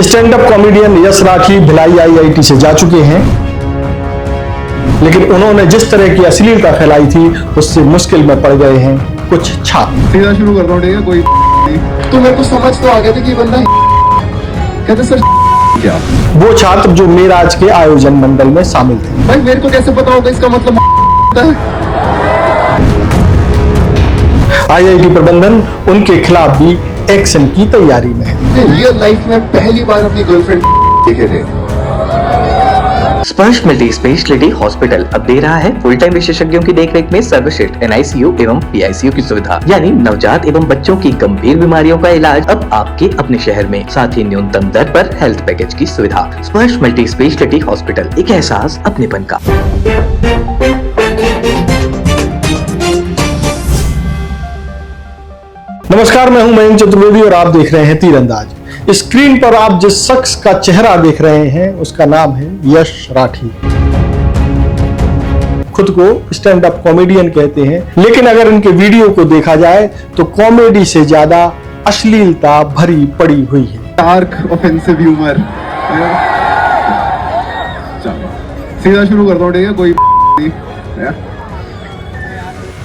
Stand up comedian यश Rathi Bhilai IIT से जा चुके हैं, लेकिन उन्होंने जिस तरह की अश्लीलता फैलाई थी उससे मुश्किल में पड़ गए हैं कुछ छात्र। सीधा शुरू करता हूँ, ठीक है? कोई तो मेरे को समझ तो आ गया था कि बंदा कहते सर क्या वो छात्र जो मेराज के आयोजन मंडल में शामिल थे। भाई मेरे को कैसे पता होगा इसका मतलब होता है? आईआईटी प्रबंधन उनके खिलाफ भी एक्शन की तैयारी में है। रियल लाइफ में पहली बार अपनी गर्लफ्रेंड देखे थे। स्पर्श मल्टी स्पेशलिटी हॉस्पिटल अब दे रहा है फुल टाइम विशेषज्ञों की देखरेख में सर्वश्रेष्ठ एनआईसीयू एवं पीआईसीयू की सुविधा, यानी नवजात एवं बच्चों की गंभीर बीमारियों का इलाज अब आपके अपने शहर में, साथ ही न्यूनतम दर पर हेल्थ पैकेज की सुविधा। स्पर्श मल्टी स्पेशलिटी हॉस्पिटल, एक एहसास अपनेपन का। नमस्कार, मैं हूं मयंक चतुर्वेदी और आप देख रहे हैं तीरंदाज। स्क्रीन पर आप जिस शख्स का चेहरा देख रहे हैं उसका नाम है यश राठी। खुद को स्टैंड अप कॉमेडियन कहते हैं, लेकिन अगर इनके वीडियो को देखा जाए तो कॉमेडी से ज्यादा अश्लीलता भरी पड़ी हुई है। Dark offensive humour. सीधा शुरू करता हूँ, ठीक है? कोई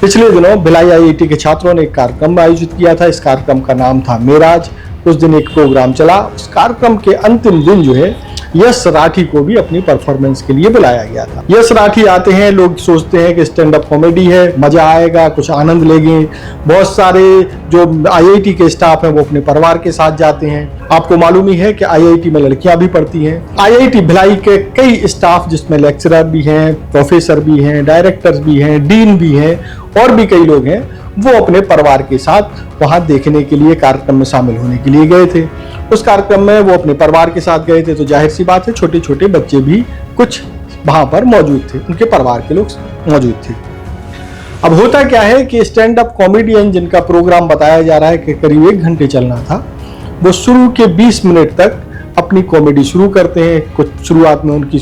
पिछले दिनों भिलाई आईआईटी के छात्रों ने एक कार्यक्रम आयोजित किया था। इस कार्यक्रम का नाम था मेराज। उस दिन एक प्रोग्राम चला। उस कार्यक्रम के अंतिम दिन जो है यश राठी को भी अपनी परफॉर्मेंस के लिए बुलाया गया था। यश राठी आते हैं, लोग सोचते हैं कि स्टैंड अप कॉमेडी है, मजा आएगा, कुछ आनंद लेंगे। बहुत सारे जो आईआईटी के स्टाफ हैं वो अपने परिवार के साथ जाते हैं। आपको मालूम ही है कि आईआईटी में लड़कियां भी पढ़ती हैं। आईआईटी भिलाई के कई स्टाफ जिसमें लेक्चरर भी हैं, प्रोफेसर भी हैं, डायरेक्टर्स भी हैं, डीन भी हैं और भी कई लोग हैं, वो अपने परिवार के साथ वहां देखने के लिए, कार्यक्रम में शामिल होने के लिए गए थे। उस कार्यक्रम में वो अपने परिवार के साथ गए थे, तो जाहिर सी बात है छोटे छोटे बच्चे भी कुछ वहां पर मौजूद थे, उनके परिवार के लोग मौजूद थे। अब होता क्या है कि स्टैंड अप कॉमेडियन जिनका प्रोग्राम बताया जा रहा है कि करीब 1 घंटे चलना था, वो शुरू के 20 मिनट तक अपनी कॉमेडी शुरू करते हैं। कुछ शुरुआत में उनकी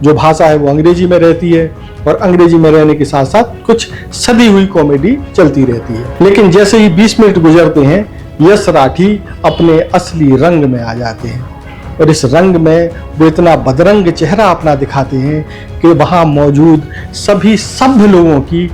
जो भाषा है वो अंग्रेजी में रहती है और अंग्रेजी में रहने के साथ साथ कुछ सदी हुई कॉमेडी चलती रहती है। लेकिन जैसे ही 20 मिनट गुजरते हैं, यश राठी अपने असली रंग में आ जाते हैं और इस रंग में वो इतना बदरंग चेहरा अपना दिखाते हैं कि वहाँ मौजूद सभी सभ्य लोगों की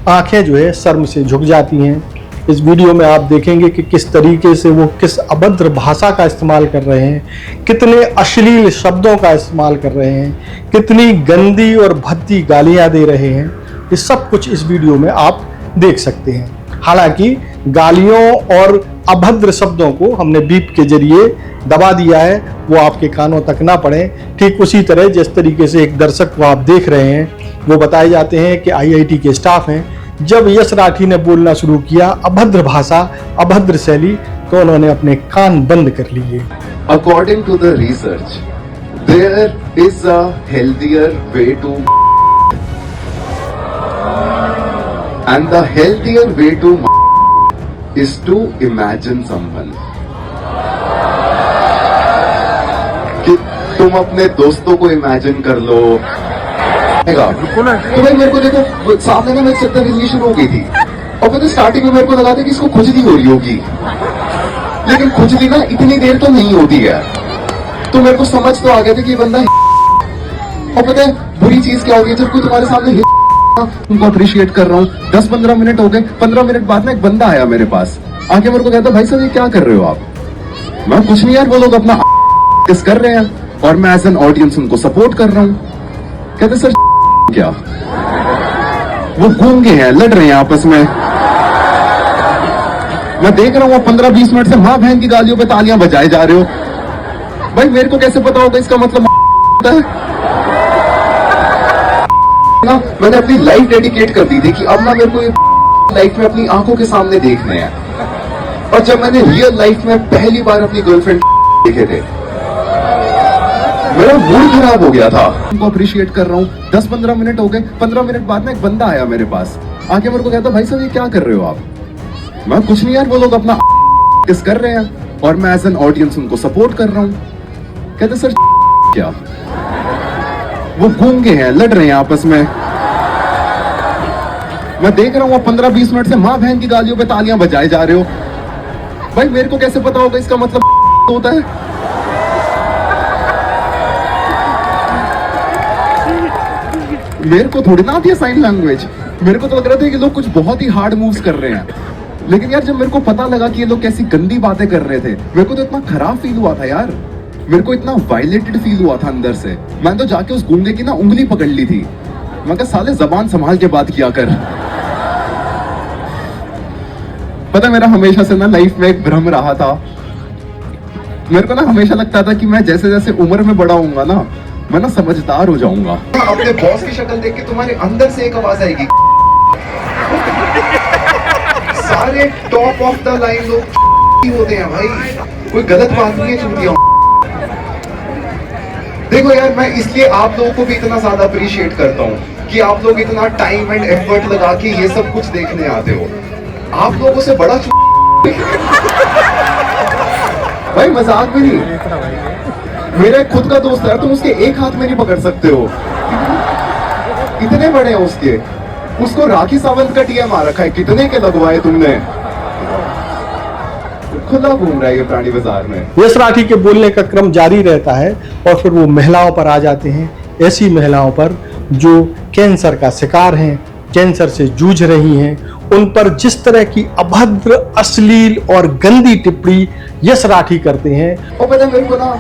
आंखें जो है शर्म से झुक जाती हैं। इस वीडियो में आप देखेंगे कि किस तरीके से वो किस अभद्र भाषा का इस्तेमाल कर रहे हैं, कितने अश्लील शब्दों का इस्तेमाल कर रहे हैं, कितनी गंदी और भद्दी गालियां दे रहे हैं। ये सब कुछ इस वीडियो में आप देख सकते हैं। हालांकि गालियों और अभद्र शब्दों को हमने बीप के जरिए दबा दिया है, वो आपके कानों तक ना पड़े। ठीक उसी तरह जिस तरीके से एक दर्शक को आप देख रहे हैं, वो बताए जाते हैं कि आईआईटी के स्टाफ हैं। जब यश राठी ने बोलना शुरू किया अभद्र भाषा, अभद्र शैली, तो उन्होंने अपने कान बंद कर लिए। According to the research, there is a healthier way to, and the healthier way to is to imagine someone. कि तुम अपने दोस्तों को इमेजिन कर लो। तो भाई मेरे को देखो सामने ना मेरी चद्दर हिलनी शुरू हो गई थी और मैंने स्टार्टिंग में मेरे को लगा था कि इसको खुजली हो रही होगी, लेकिन खुजली ना इतनी देर तो नहीं होती है। तो मेरे को समझ तो आ गया था कि बंदा और पता है बुरी चीज क्या होगी, जब कोई तुम्हारे सामने तुमको अप्रिशिएट कर रहा हूँ। 10-15 मिनट हो गए, 15 मिनट बाद ना एक बंदा आया मेरे पास, आके मेरे को कहता भाई साहब ये क्या कर रहे हो आप? मैं कुछ नहीं यार, वो लोग अपना किस कर रहे हैं और मैं एज एन ऑडियंस उनको सपोर्ट कर रहा हूँ। कहते सर क्या वो गूंगे हैं, लड़ रहे हैं आपस में। मैं देख रहा हूँ 15-20 मिनट से माँ बहन की गालियों पे तालियां बजाए जा रहे हो। भाई मेरे को कैसे पता होगा इसका मतलब होता है? ना मैंने अपनी लाइफ डेडिकेट कर दी थी कि अब ना मेरे को लाइफ में अपनी आंखों के सामने देखने हैं। और जब मैंने रियल लाइफ में पहली बार अपनी गर्लफ्रेंड देखे थे, मेरा मूड खराब हो गया था। उनको अप्रिशिएट कर रहा हूँ। 10-15 मिनट हो गए, 15 मिनट बाद ना एक बंदा आया मेरे पास, आके मेरे को कहता भाई साहब ये क्या कर रहे हो आप? मैं कुछ नहीं यार, वो लोग अपना किस कर रहे हैं और मैं एज एन ऑडियंस उनको सपोर्ट कर रहा हूँ। कहते सर क्या वो गूंगे हैं, लड़ रहे हैं आपस में। मैं देख रहा हूँ 15-20 मिनट से माँ बहन की गालियों पे तालियां बजाए जा रहे हो। भाई मेरे को कैसे पता होगा इसका मतलब होता है? मेरे को थोड़ी ना आती है साइन लैंग्वेज। मेरे को तो लग रहा था कि लोग कुछ बहुत ही हार्ड मूव्स कर रहे हैं, लेकिन यार जब मेरे को पता लगा कि ये लोग कैसी गंदी बातें कर रहे थे, मेरे को तो इतना खराब फील हुआ था यार। मेरे को इतना वायलेटेड फील हुआ था अंदर से। मैंने तो जाके उस गूंगे की ना उंगली पकड़ ली थी। मैं कहा साले जबान संभाल के बात किया कर। पता मेरा हमेशा से ना लाइफ में एक भ्रम रहा था। मेरे को ना हमेशा लगता था कि मैं जैसे जैसे उम्र में बड़ा होऊंगा ना, मैं ना समझदार हो जाऊंगा। अपने बॉस की शक्ल देख के तुम्हारे अंदर से एक आवाज आएगी, सारे टॉप ऑफ द लाइन लोग होते हैं भाई, कोई गलत बात नहीं है चूतिया। देखो यार, मैं इसलिए आप लोगों को भी इतना ज्यादा अप्रिशिएट करता हूँ कि आप लोग इतना टाइम एंड एफर्ट लगा के ये सब कुछ देखने आते हो। आप लोगों से बड़ा भाई मजाक भी नहीं। मेरा खुद का दोस्त है, तुम उसके एक हाथ में नहीं पकड़ सकते हो, इतने बड़े हैं उसके। उसको राखी सावंत का टीएम आ रखा है, कितने के लगवाए तुमने। खुला घूम रहा है ये प्राणी बाजार में। यश राठी के बोलने का क्रम जारी रहता है और फिर वो महिलाओं पर आ जाते हैं, ऐसी महिलाओं पर जो कैंसर का शिकार हैं, कैंसर से जूझ रही हैं। उन पर जिस तरह की अभद्र, अश्लील और गंदी टिप्पणी यश राठी करते हैं। और पता है मेरे को ना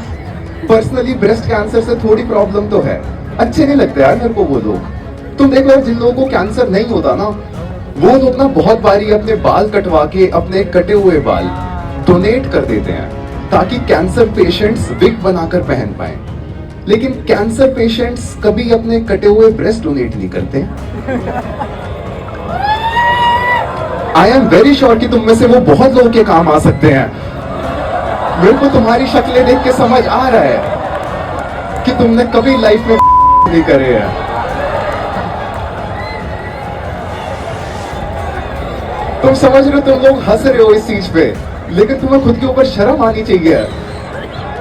पर्सनली ब्रेस्ट कैंसर से थोड़ी प्रॉब्लम तो है, अच्छे नहीं लगते यार मेरे को वो लोग। तुम देखो यार, जिन लोगों को कैंसर नहीं होता ना, वो लोग ना बहुत बारी अपने बाल कटवा के अपने कटे हुए बाल डोनेट कर देते हैं ताकि कैंसर पेशेंट्स विग बनाकर पहन पाए। लेकिन कैंसर पेशेंट्स कभी अपने कटे हुए ब्रेस्ट डोनेट नहीं करते। आई एम वेरी श्योर कि तुम में से वो बहुत लोगों के काम आ सकते हैं। मेरे को तुम्हारी शक्लें देख के समझ आ रहा है कि तुमने कभी लाइफ में नहीं करे हैं। तुम समझ रहे हो, तुम लोग हंस रहे हो इस चीज पे, लेकिन तुम्हें खुद के ऊपर शर्म आनी चाहिए।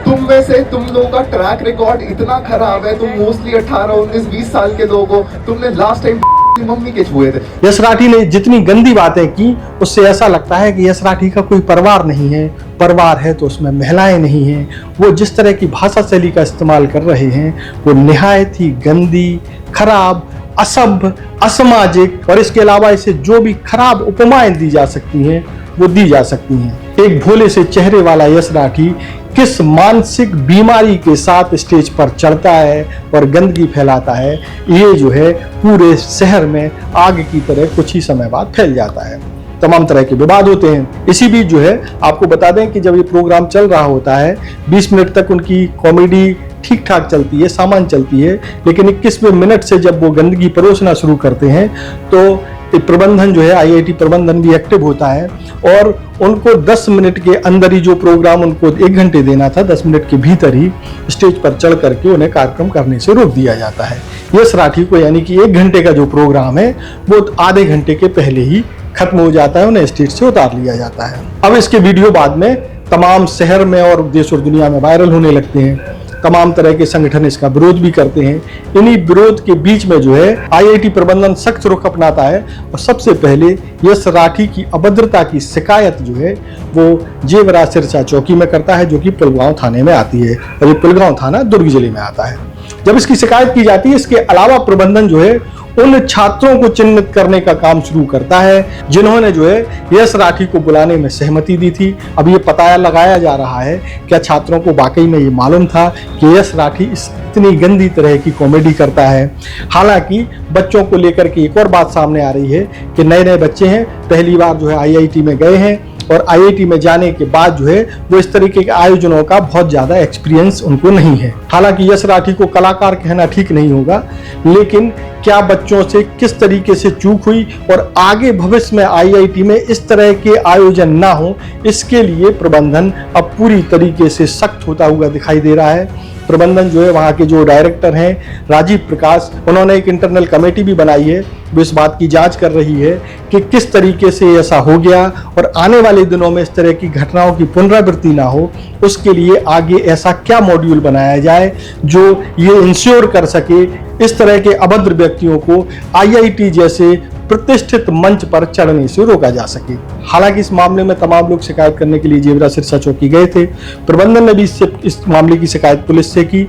तुम में से तुम लोगों का ट्रैक रिकॉर्ड इतना खराब है, तुम मोस्टली 18, 19, 20 साल के लोग हो। तुमने लास्ट टाइम मम्मी के छुए थे। यश राठी ने जितनी गंदी बातें की, उससे ऐसा लगता है कि यश राठी का कोई परिवार नहीं है। परिवार है तो उसमें महिलाएं नहीं हैं। वो जिस तरह की भाषा शैली का इस्तेमाल कर रहे हैं वो निहायत ही गंदी, खराब, असभ्य, असामाजिक और इसके अलावा इसे जो भी खराब उपमाएं दी जा सकती हैं वो दी जा सकती हैं। एक भोले से चेहरे वाला यश राठी किस मानसिक बीमारी के साथ स्टेज पर चढ़ता है और गंदगी फैलाता है, ये जो है पूरे शहर में आग की तरह कुछ ही समय बाद फैल जाता है। तमाम तरह के विवाद होते हैं। इसी बीच जो है आपको बता दें कि जब ये प्रोग्राम चल रहा होता है 20 मिनट तक उनकी कॉमेडी ठीक ठाक चलती है, सामान चलती है, लेकिन 21वें मिनट से जब वो गंदगी परोसना शुरू करते हैं तो प्रबंधन जो है, आईआईटी प्रबंधन भी एक्टिव होता है और उनको 10 मिनट के अंदर ही, जो प्रोग्राम उनको 1 घंटे देना था, 10 मिनट के भीतर ही स्टेज पर चढ़ करके उन्हें कार्यक्रम करने से रोक दिया जाता है। यश राठी को यानी कि 1 घंटे का जो प्रोग्राम है वो आधे घंटे के पहले ही खत्म हो जाता है, उन्हें स्टेज से उतार लिया जाता है। अब इसके वीडियो बाद में तमाम शहर में और देश और दुनिया में वायरल होने लगते हैं। तमाम तरह के संगठन इसका विरोध भी करते हैं। इन्हीं विरोध के बीच में जो है आईआईटी प्रबंधन सख्त रुख अपनाता है और सबसे पहले यश राठी की अभद्रता की शिकायत जो है वो जेवरा सिरसा चौकी में करता है, जो कि पुलगांव थाने में आती है और ये पुलगांव थाना दुर्ग जिले में आता है। जब इसकी शिकायत की जाती है, इसके अलावा प्रबंधन जो है उन छात्रों को चिन्हित करने का काम शुरू करता है जिन्होंने जो है यश राठी को बुलाने में सहमति दी थी। अब ये पता लगाया जा रहा है क्या छात्रों को वाकई में ये मालूम था कि यश राठी इतनी गंदी तरह की कॉमेडी करता है। हालांकि बच्चों को लेकर के एक और बात सामने आ रही है कि नए नए बच्चे हैं, पहली बार जो है आईआईटी में गए हैं और आईआईटी में जाने के बाद जो है वो इस तरीके के आयोजनों का बहुत ज्यादा एक्सपीरियंस उनको नहीं है। हालांकि यश राठी को कलाकार कहना ठीक नहीं होगा, लेकिन क्या बच्चों से किस तरीके से चूक हुई और आगे भविष्य में आईआईटी में इस तरह के आयोजन ना हो, इसके लिए प्रबंधन अब पूरी तरीके से सख्त होता हुआ दिखाई दे रहा है। प्रबंधन जो है, वहाँ के जो डायरेक्टर हैं राजीव प्रकाश, उन्होंने एक इंटरनल कमेटी भी बनाई है, वो इस बात की जांच कर रही है कि किस तरीके से ऐसा हो गया और आने वाले दिनों में इस तरह की घटनाओं की पुनरावृत्ति ना हो, उसके लिए आगे ऐसा क्या मॉड्यूल बनाया जाए जो ये इंश्योर कर सके इस तरह के अभद्र व्यक्तियों को आईआईटी जैसे प्रतिष्ठित मंच पर चढ़ने से रोका जा सके। हालांकि इस मामले में तमाम लोग शिकायत करने के लिए जेबरा सिरसा चौकी गए थे। प्रबंधन ने भी इस मामले की शिकायत पुलिस से की।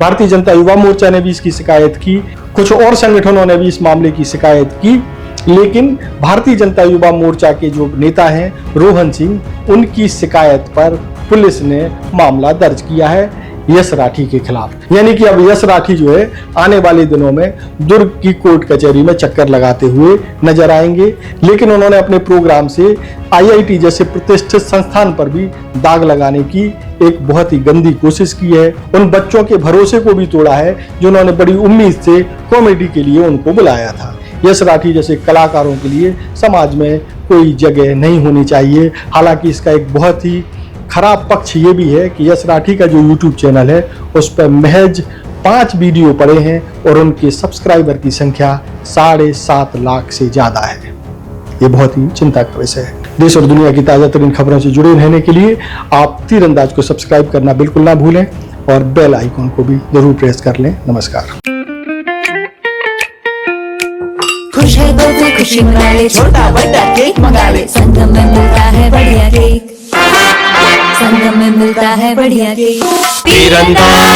भारतीय जनता युवा मोर्चा ने भी इसकी शिकायत की। कुछ और संगठनों ने भी इस मामले की शिकायत की, लेकिन भारतीय जनता युवा मोर्चा के जो नेता हैं रोहन सिंह, उनकी शिकायत पर पुलिस ने मामला दर्ज किया है यश राठी के खिलाफ। यानी कि अब यश राठी जो है आने वाले दिनों में दुर्ग की कोर्ट कचहरी में चक्कर लगाते हुए नजर आएंगे। लेकिन उन्होंने अपने प्रोग्राम से आईआईटी जैसे प्रतिष्ठित संस्थान पर भी दाग लगाने की एक बहुत ही गंदी कोशिश की है। उन बच्चों के भरोसे को भी तोड़ा है जो उन्होंने बड़ी उम्मीद से कॉमेडी के लिए उनको बुलाया था। यश राठी जैसे कलाकारों के लिए समाज में कोई जगह नहीं होनी चाहिए। हालांकि इसका एक बहुत ही खराब पक्ष ये भी है कि यश राठी का जो YouTube चैनल है उस पर महज 5 वीडियो पड़े हैं और उनके सब्सक्राइबर की संख्या 7.5 लाख से ज्यादा है। ये बहुत ही चिंता का विषय है। देश और दुनिया की ताजा तरीन खबरों से जुड़े रहने के लिए आप तीरंदाज को सब्सक्राइब करना बिल्कुल ना भूलें और बेल आइकॉन को भी जरूर प्रेस कर लें। नमस्कार। खुश है तो भी खुशी मना ले, छोटा बड़ा केक मंगा ले, संगम में मिलता है बढ़िया केक, संगम में मिलता है बढ़िया केक। तीरंदाज।